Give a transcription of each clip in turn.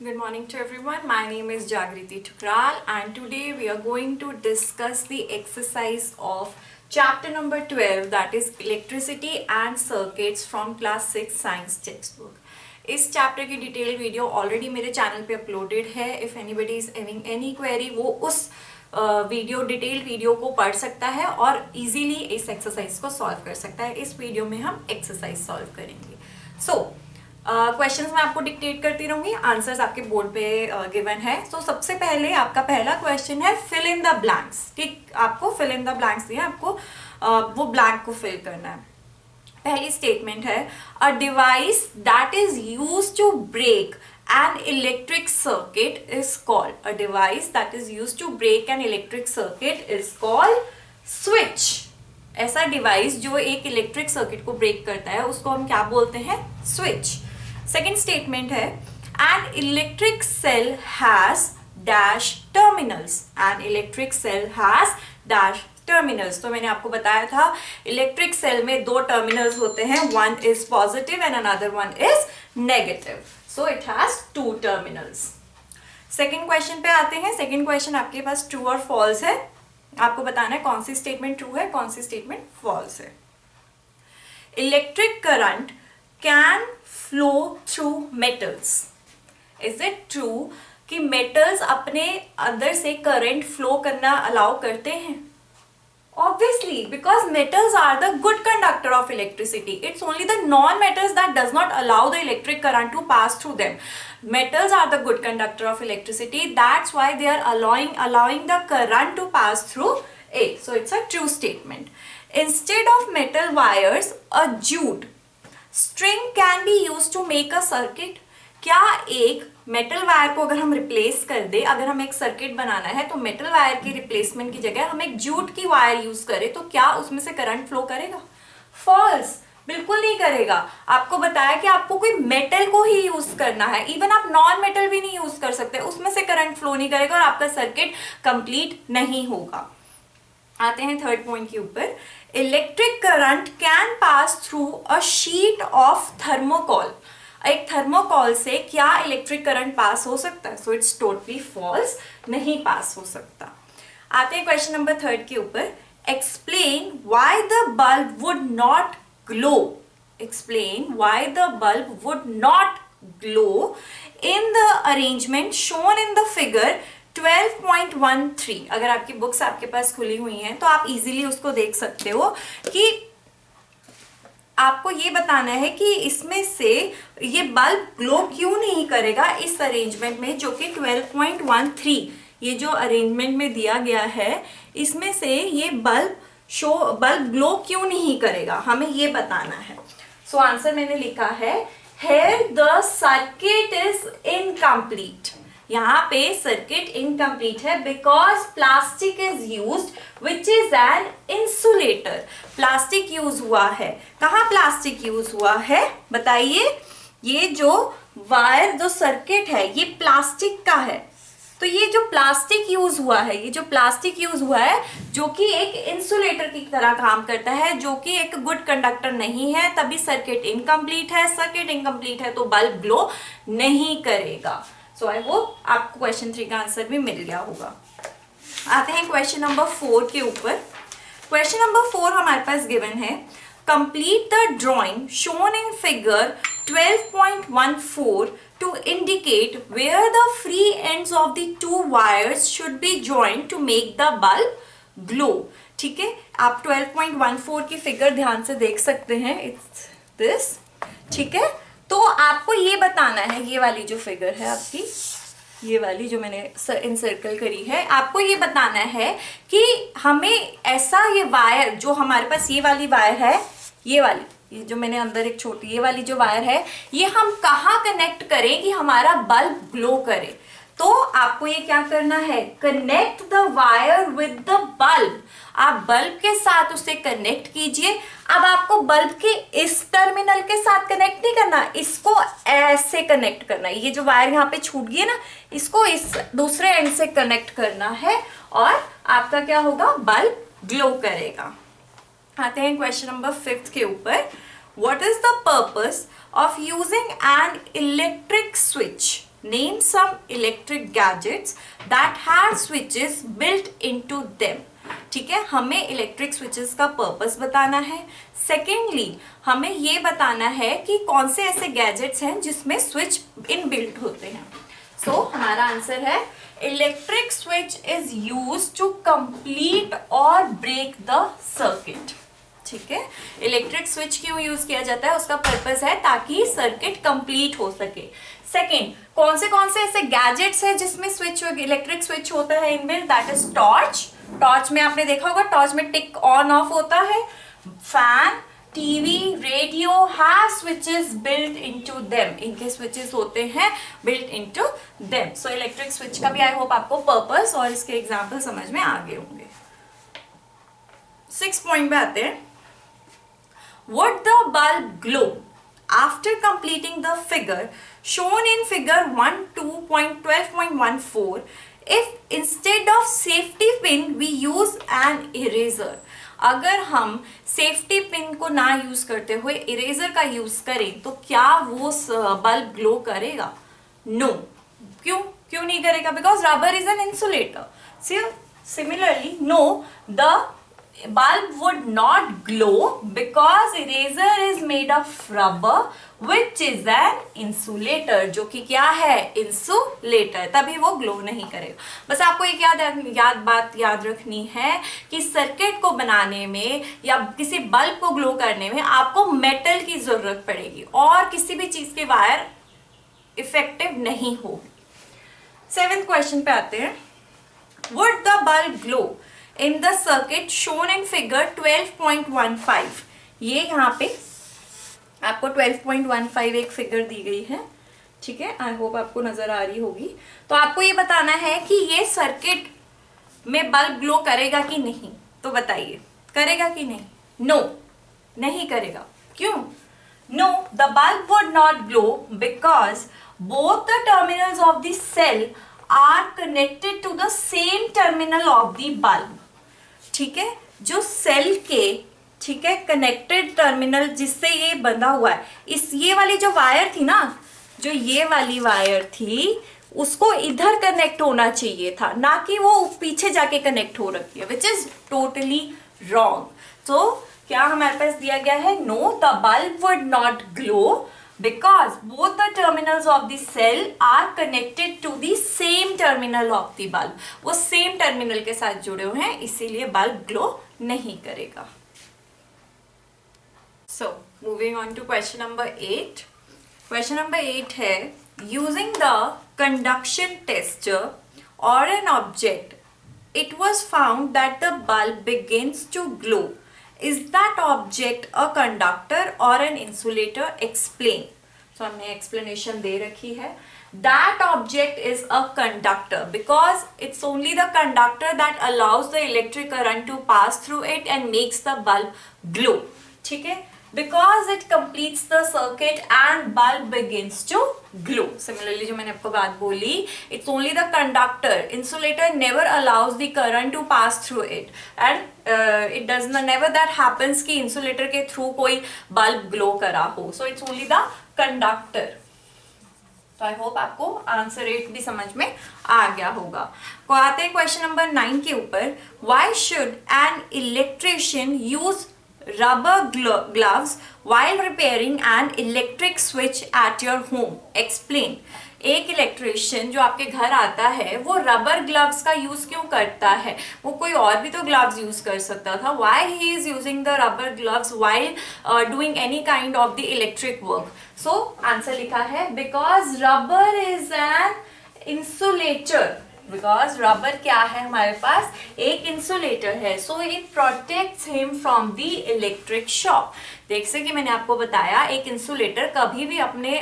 Good morning to everyone. My name is Jagriti Thukral and today we are going to discuss the exercise of chapter number 12, that is electricity and circuits from class 6 science textbook. इस chapter की detail video already मेरे channel पे uploaded है. If anybody is having any query वो उस detail video को पढ़ सकता है और इजीली इस एक्सरसाइज को सॉल्व कर सकता है. इस वीडियो में हम एक्सरसाइज सॉल्व करेंगे. क्वेश्चंस मैं आपको डिक्टेट करती रहूंगी, आंसर्स आपके बोर्ड पे गिवन है. सबसे पहले आपका पहला क्वेश्चन है फिल इन द ब्लैंक्स. ठीक, आपको फिल इन द ब्लैंक्स दिया, आपको वो ब्लैंक को फिल करना है. पहली स्टेटमेंट है a device that is used to break an electric circuit is called. A device that is used to break an electric circuit is called switch. ऐसा device जो एक इलेक्ट्रिक सर्किट को break करता है उसको हम क्या बोलते हैं? स्विच. सेकेंड स्टेटमेंट है an electric cell has dash terminals. An electric cell has dash terminals. तो मैंने आपको बताया था इलेक्ट्रिक सेल में दो टर्मिनल्स होते हैं, one is positive and another one is negative. So it has two terminals. Second question पे आते हैं. सेकेंड क्वेश्चन आपके पास ट्रू और फॉल्स है. आपको बताना है कौन सी स्टेटमेंट ट्रू है, कौन सी स्टेटमेंट फॉल्स है. Electric current can flow through metals. Is it true कि मेटल्स अपने अंदर से करंट फ्लो करना अलाउ करते हैं? Obviously, because metals are the good conductor of electricity. It's only the non-metals that does not allow the electric current to pass through them. Metals are the good conductor of electricity. That's why they are allowing the current to pass through it. So it's a true statement. Instead of metal wires, a jute string can be used to make a circuit. क्या एक metal wire को अगर हम replace कर दे, अगर हम एक circuit बनाना है तो मेटल वायर की रिप्लेसमेंट की जगह हम एक जूट की वायर यूज करें तो क्या उसमें से करंट फ्लो करेगा? फॉल्स, बिल्कुल नहीं करेगा. आपको बताया कि आपको कोई मेटल को ही यूज करना है. इवन आप नॉन मेटल भी नहीं यूज कर सकते, उसमें से करंट फ्लो नहीं करेगा और आपका सर्किट कंप्लीट नहीं होगा. आते हैं थर्ड पॉइंट के ऊपर. Electric current can pass through a sheet of thermocol. एक थर्मोकॉल से क्या इलेक्ट्रिक करंट पास हो सकता है? सो इट्स टोटली फॉल्स, नहीं पास हो सकता. आते हैं क्वेश्चन नंबर थर्ड के ऊपर. Explain why the bulb would not glow. Explain why the bulb would not glow in the arrangement shown in the figure 12.13. अगर आपकी बुक्स आपके पास खुली हुई हैं तो आप इजीली उसको देख सकते हो कि आपको ये बताना है कि इसमें से ये बल्ब ग्लो क्यों नहीं करेगा इस अरेंजमेंट में, जो कि 12.13 ये जो अरेंजमेंट में दिया गया है इसमें से ये बल्ब ग्लो क्यों नहीं करेगा, हमें ये बताना है. सो आंसर मैंने लिखा है here the circuit is incomplete. यहाँ पे सर्किट इनकम्प्लीट है because plastic is used which is an insulator. Plastic use हुआ है. कहाँ प्लास्टिक यूज हुआ है बताइए? ये जो वायर जो सर्किट है ये प्लास्टिक का है. तो ये जो प्लास्टिक यूज हुआ है, ये जो प्लास्टिक यूज हुआ है जो कि एक इंसुलेटर की तरह काम करता है, जो कि एक गुड कंडक्टर नहीं है, तभी सर्किट इनकम्प्लीट है. सर्किट इनकम्प्लीट है तो बल्ब ग्लो नहीं करेगा. सो आई होप आपको क्वेश्चन 3 का आंसर भी मिल गया होगा. आते हैं क्वेश्चन नंबर 4 के ऊपर. क्वेश्चन नंबर 4 हमारे पास गिवन है complete the drawing shown in figure 12.14 to indicate where the free ends of the two wires should be joined to make the bulb glow. ठीक है, आप 12.14 की फिगर ध्यान से देख सकते हैं. It's this. ठीक है, तो आपको ये बताना है, ये वाली जो फिगर है आपकी, ये वाली जो मैंने इनसर्कल करी है, आपको ये बताना है कि हमें ऐसा ये वायर जो हमारे पास ये वाली वायर है, ये वाली, ये जो मैंने अंदर एक छोटी ये वाली जो वायर है, ये हम कहाँ कनेक्ट करें कि हमारा बल्ब ग्लो करे. तो आपको ये क्या करना है, connect the wire with the bulb. आप बल्ब के साथ उसे कनेक्ट कीजिए. अब आपको बल्ब के इस टर्मिनल के साथ कनेक्ट नहीं करना, इसको ऐसे कनेक्ट करना है. ये जो वायर यहाँ पे छूट गई है ना, इसको इस दूसरे एंड से कनेक्ट करना है और आपका क्या होगा, बल्ब ग्लो करेगा. आते हैं क्वेश्चन नंबर 5 के ऊपर. What is the purpose of using an electric switch Name some electric gadgets that have switches built into them. ठीक है, हमें इलेक्ट्रिक स्विचेस का पर्पस बताना है. सेकेंडली हमें ये बताना है कि कौन से ऐसे गैजेट्स हैं जिसमें स्विच इनबिल्ट होते हैं. सो हमारा आंसर है electric switch is use to complete और ब्रेक द सर्किट. ठीक है, इलेक्ट्रिक स्विच क्यों यूज किया जाता है, उसका पर्पस है ताकि सर्किट कंप्लीट हो सके. सेकेंड, कौन से ऐसे गैजेट्स है जिसमें स्विच इलेक्ट्रिक स्विच होता है inbuilt, that is torch. Torch में आपने देखा होगा, टॉर्च में टिक ऑन ऑफ होता है. Fan, TV, radio have switches built into them, इनके स्विचेस होते हैं built into them. So electric switch का भी आई होप आपको पर्पस और इसके एग्जांपल समझ में आ गए होंगे. 6 पॉइंट पे आते हैं. Would the bulb glow after completing the figure shown in figure 1.2.12.14 if instead of safety pin we use an eraser? अगर हम सेफ्टी पिन को ना यूज करते हुए इरेजर का यूज करें तो क्या वो बल्ब ग्लो करेगा? नो. क्यों नहीं करेगा? Because rubber is an insulator. Similarly, no, the bulb would not glow because eraser is made of rubber which is an insulator, जो कि क्या है? इंसुलेटर. तभी वो ग्लो नहीं करेगा. बस आपको एक बात याद रखनी है कि सर्किट को बनाने में या किसी बल्ब को ग्लो करने में आपको मेटल की जरूरत पड़ेगी और किसी भी चीज के वायर इफेक्टिव नहीं होगी. 7th क्वेश्चन पे आते हैं. Would the bulb glow in the circuit shown in figure 12.15? ये यहाँ पे आपको 12.15 एक फिगर दी गई है. ठीक है, आई होप आपको नजर आ रही होगी. तो आपको ये बताना है कि ये सर्किट में बल्ब ग्लो करेगा कि नहीं. तो बताइए, करेगा कि नहीं? नो, नहीं करेगा. क्यों? No, the bulb would not glow because both the terminals of the cell are connected to the same terminal of the bulb. ठीक है, जो सेल के, ठीक है, कनेक्टेड टर्मिनल जिससे ये बंधा हुआ है, ये वाली जो वायर थी ना, जो ये वाली वायर थी, उसको इधर कनेक्ट होना चाहिए था, ना कि वो पीछे जाके कनेक्ट हो रखी है, विच इज टोटली रॉन्ग. तो क्या हमारे पास दिया गया है? No, the bulb would not glow because both the terminals of the cell are connected to the same terminal of the bulb. वो same terminal के साथ जुड़े हुए हैं, इसीलिए bulb glow नहीं करेगा. So moving on to question number 8. Question number 8 है, using the conduction tester or an object, it was found that the bulb begins to glow. Is that object a conductor or an insulator? Explain. So हमने explanation दे रखी है. That object is a conductor because it's only the conductor that allows the electric current to pass through it and makes the bulb glow. ठीक है? Because it completes the circuit and bulb begins to glow. Similarly, जो मैंने आपको बात बोली, it's only the conductor. Insulator never allows the current to pass through it, and it does not never that happens कि insulator के through कोई bulb glow करा हो. So it's only the conductor. तो आई होप आपको answer 8 भी समझ में आ गया होगा. तो आते हैं क्वेश्चन नंबर 9 के ऊपर. Why should an electrician use rubber gloves while repairing an electric switch at your home? Explain. एक इलेक्ट्रिशियन जो आपके घर आता है वो रबर ग्लव्स का यूज क्यों करता है? वो कोई और भी तो ग्लव्स यूज कर सकता था. Why he is using the rubber gloves while doing any kind of the electric work? So answer लिखा है because rubber is an insulator. Because rubber क्या है हमारे पास? एक इंसुलेटर है. So it protects him from the electric shock. जैसे कि मैंने आपको बताया, एक इंसुलेटर कभी भी अपने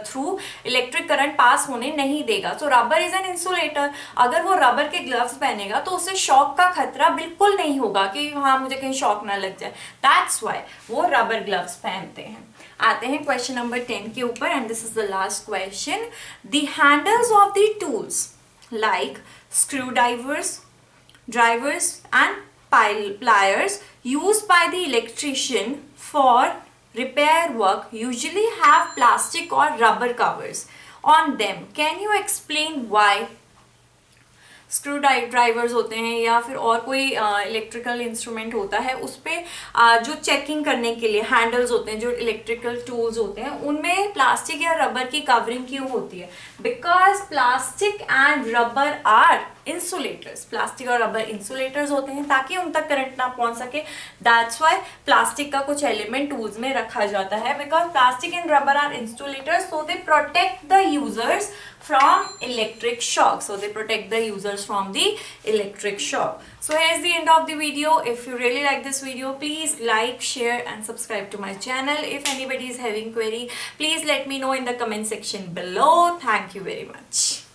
थ्रू इलेक्ट्रिक करंट पास होने नहीं देगा. सो रबर इज एन इंसुलेटर. अगर वो रबर के ग्लव्स पहनेगा तो उसे शॉक का खतरा बिल्कुल नहीं होगा कि हाँ मुझे कहीं शॉक ना लग जाए. दैट्स वाई वो रबर ग्लव्स पहनते हैं. आते हैं क्वेश्चन नंबर 10 के ऊपर and this is the last question. The handles of the tools like screwdrivers, drivers and pliers used by the electrician for repair work usually have plastic or rubber covers. on them. Can you explain why? Screw drivers होते हैं या फिर और कोई electrical instrument होता है, उस पर जो चेकिंग करने के लिए हैंडल्स होते हैं, जो इलेक्ट्रिकल टूल्स होते हैं, उनमें प्लास्टिक या रबर की कवरिंग क्यों होती है? Because plastic and rubber are insulators. Plastic और रबर इंसुलेटर्स होते हैं ताकि उन तक करंट ना पहुंच सके. दैट्स वाई प्लास्टिक का कुछ एलिमेंट टूल्स में रखा जाता है. Because plastic and rubber are insulators, so they protect the users from electric shock. So they protect the users from the electric shock. So here's the end of the video. If you really like this video, please like, share and subscribe to my channel. If anybody is having query, please let me know in the comment section below. Thank you very much.